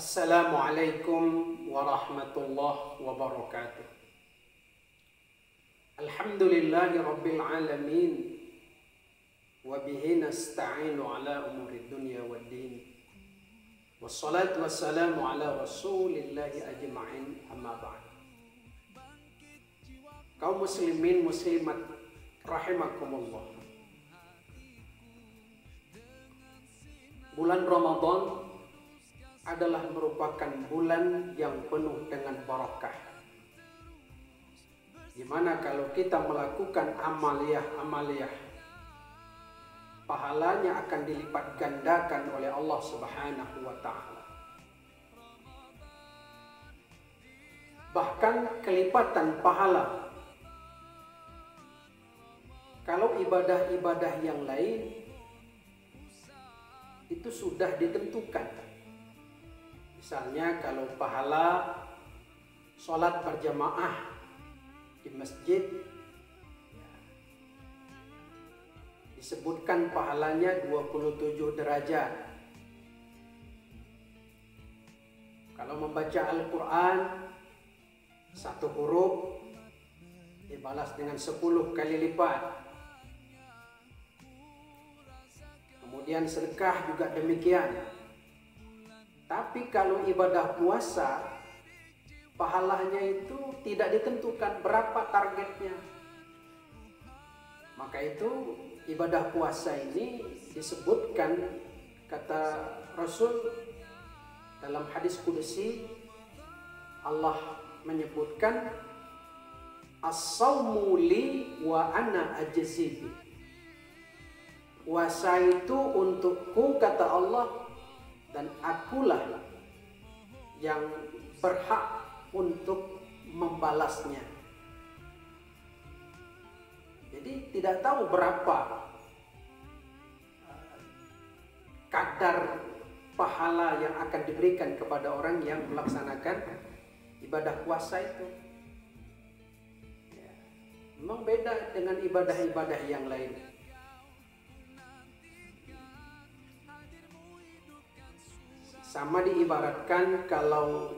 Assalamualaikum warahmatullahi wabarakatuh. Alhamdulillahi rabbil alamin. Wa bihi nasta'inu ala umuri dunya waddin. Wassalatu wassalamu ala rasulillahi ajma'in, amma ba'd. Kaum muslimin muslimat rahimakumullah. Bulan Ramadan adalah merupakan bulan yang penuh dengan barakah, di mana kalau kita melakukan amaliyah, pahalanya akan dilipat gandakan oleh Allah Subhanahu wa Ta'ala. Bahkan kelipatan pahala kalau ibadah-ibadah yang lain itu sudah ditentukan. Misalnya kalau pahala sholat berjamaah di masjid, disebutkan pahalanya 27 derajat. Kalau membaca Al-Quran, satu huruf dibalas dengan 10 kali lipat. Kemudian sedekah juga demikian. Tapi kalau ibadah puasa, pahalanya itu tidak ditentukan berapa targetnya. Maka itu ibadah puasa ini disebutkan, kata Rasul dalam hadis qudsi, Allah menyebutkan as-sawmu li wa ana ajzibi. Puasa itu untukku, kata Allah, dan akulah yang berhak untuk membalasnya. Jadi tidak tahu berapa kadar pahala yang akan diberikan kepada orang yang melaksanakan ibadah puasa itu. Memang beda dengan ibadah-ibadah yang lain. Sama diibaratkan kalau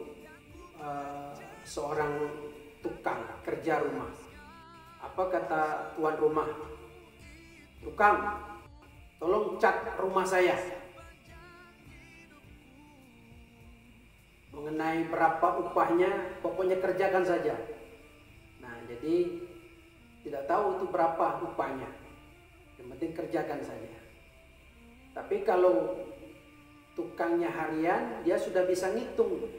seorang tukang kerja rumah. Apa kata tuan rumah? Tukang, tolong cat rumah saya. Mengenai berapa upahnya, pokoknya kerjakan saja. Nah, jadi tidak tahu itu berapa upahnya. Yang penting kerjakan saja. Tapi kalau tukangnya harian, dia sudah bisa ngitung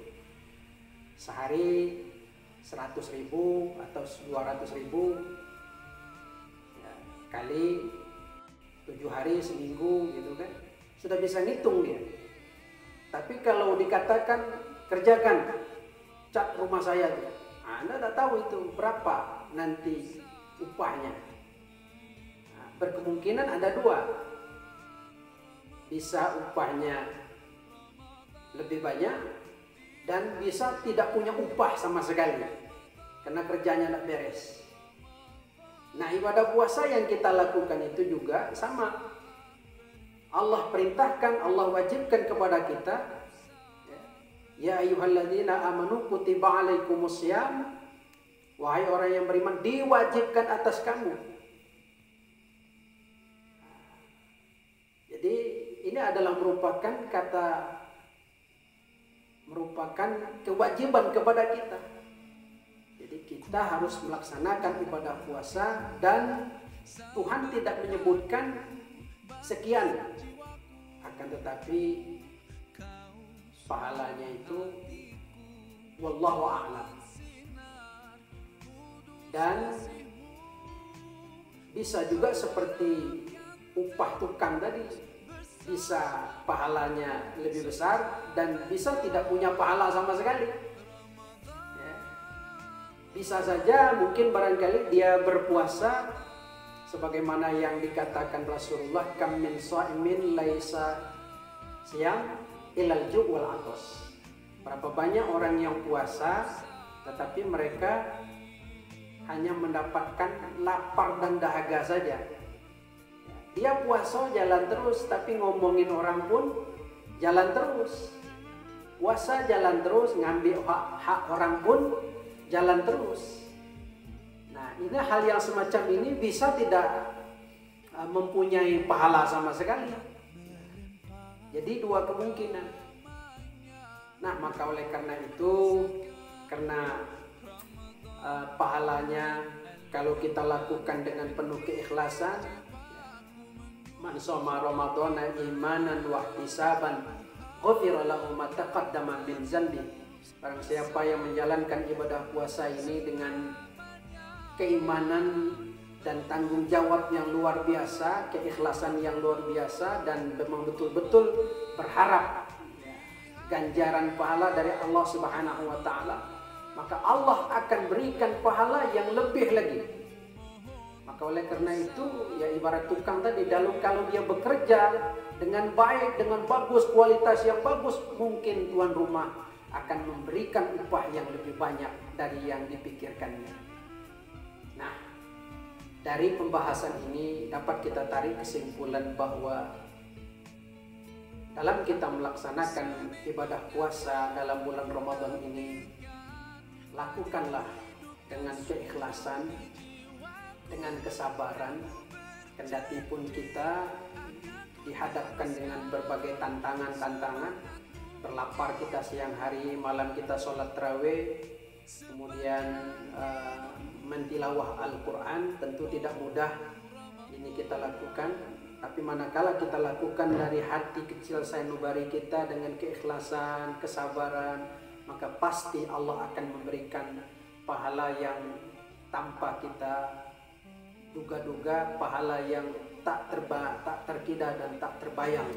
sehari 100.000 atau 200.000 ya, kali 7 hari seminggu gitu kan, sudah bisa ngitung dia. Tapi kalau dikatakan kerjakan cat rumah saya, Anda tidak tahu itu berapa nanti upahnya. Nah, berkemungkinan ada dua, bisa upahnya lebih banyak dan bisa tidak punya upah sama sekali karena kerjanya tidak beres. Nah, ibadah puasa yang kita lakukan itu juga sama. Allah perintahkan, Allah wajibkan kepada kita, ya ayyuhalladzina amanu kutiba alaikumussyam, wahai orang yang beriman, diwajibkan atas kamu. Jadi ini adalah merupakan kewajiban kepada kita. Jadi kita harus melaksanakan ibadah puasa, dan Tuhan tidak menyebutkan sekian, akan tetapi pahalanya itu wallahu a'lam. Dan bisa juga seperti upah tukang tadi, bisa pahalanya lebih besar dan bisa tidak punya pahala sama sekali. Ya. Bisa saja mungkin barangkali dia berpuasa sebagaimana yang dikatakan Rasulullah, kam min sha'imin laisa siyam ilal ju' wal 'athas. Berapa banyak orang yang puasa tetapi mereka hanya mendapatkan lapar dan dahaga saja. Dia puasa jalan terus, tapi ngomongin orang pun jalan terus. puasa jalan terus, ngambil hak orang pun jalan terus. Nah, ini hal yang semacam ini bisa tidak mempunyai pahala sama sekali. Jadi dua kemungkinan. Nah, maka oleh karena itu, karena pahalanya kalau kita lakukan dengan penuh keikhlasan, man shoma ramadhana imanan wa ihtisaban ghufira lahu ma taqaddama min dzanbi. Barang siapa yang menjalankan ibadah puasa ini dengan keimanan dan tanggung jawab yang luar biasa, keikhlasan yang luar biasa, dan memang betul-betul berharap ganjaran pahala dari Allah Subhanahu wa taala, maka Allah akan berikan pahala yang lebih lagi. Maka oleh karena itu, ya ibarat tukang tadi, kalau dia bekerja dengan baik, dengan bagus, kualitas yang bagus, mungkin tuan rumah akan memberikan upah yang lebih banyak dari yang dipikirkannya. Nah, dari pembahasan ini dapat kita tarik kesimpulan bahwa dalam kita melaksanakan ibadah puasa dalam bulan Ramadan ini, lakukanlah dengan keikhlasan, dengan kesabaran, kendati pun kita dihadapkan dengan berbagai tantangan-tantangan, berlapar kita siang hari, malam kita sholat tarawih, kemudian mentilawah Al-Quran, tentu tidak mudah ini kita lakukan. Tapi manakala kita lakukan dari hati kecil sanubari kita dengan keikhlasan, kesabaran, maka pasti Allah akan memberikan pahala yang tanpa kita duga-duga, pahala yang tak terkira dan tak terbayang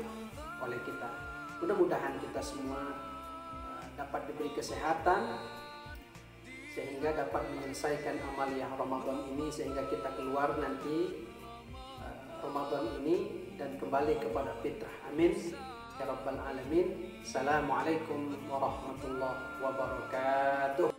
oleh kita. Mudah-mudahan kita semua dapat diberi kesehatan sehingga dapat menyelesaikan amaliyah Ramadan ini, sehingga kita keluar nanti Ramadan ini dan kembali kepada fitrah. Amin ya rabbal alamin. Assalamualaikum warahmatullahi wabarakatuh.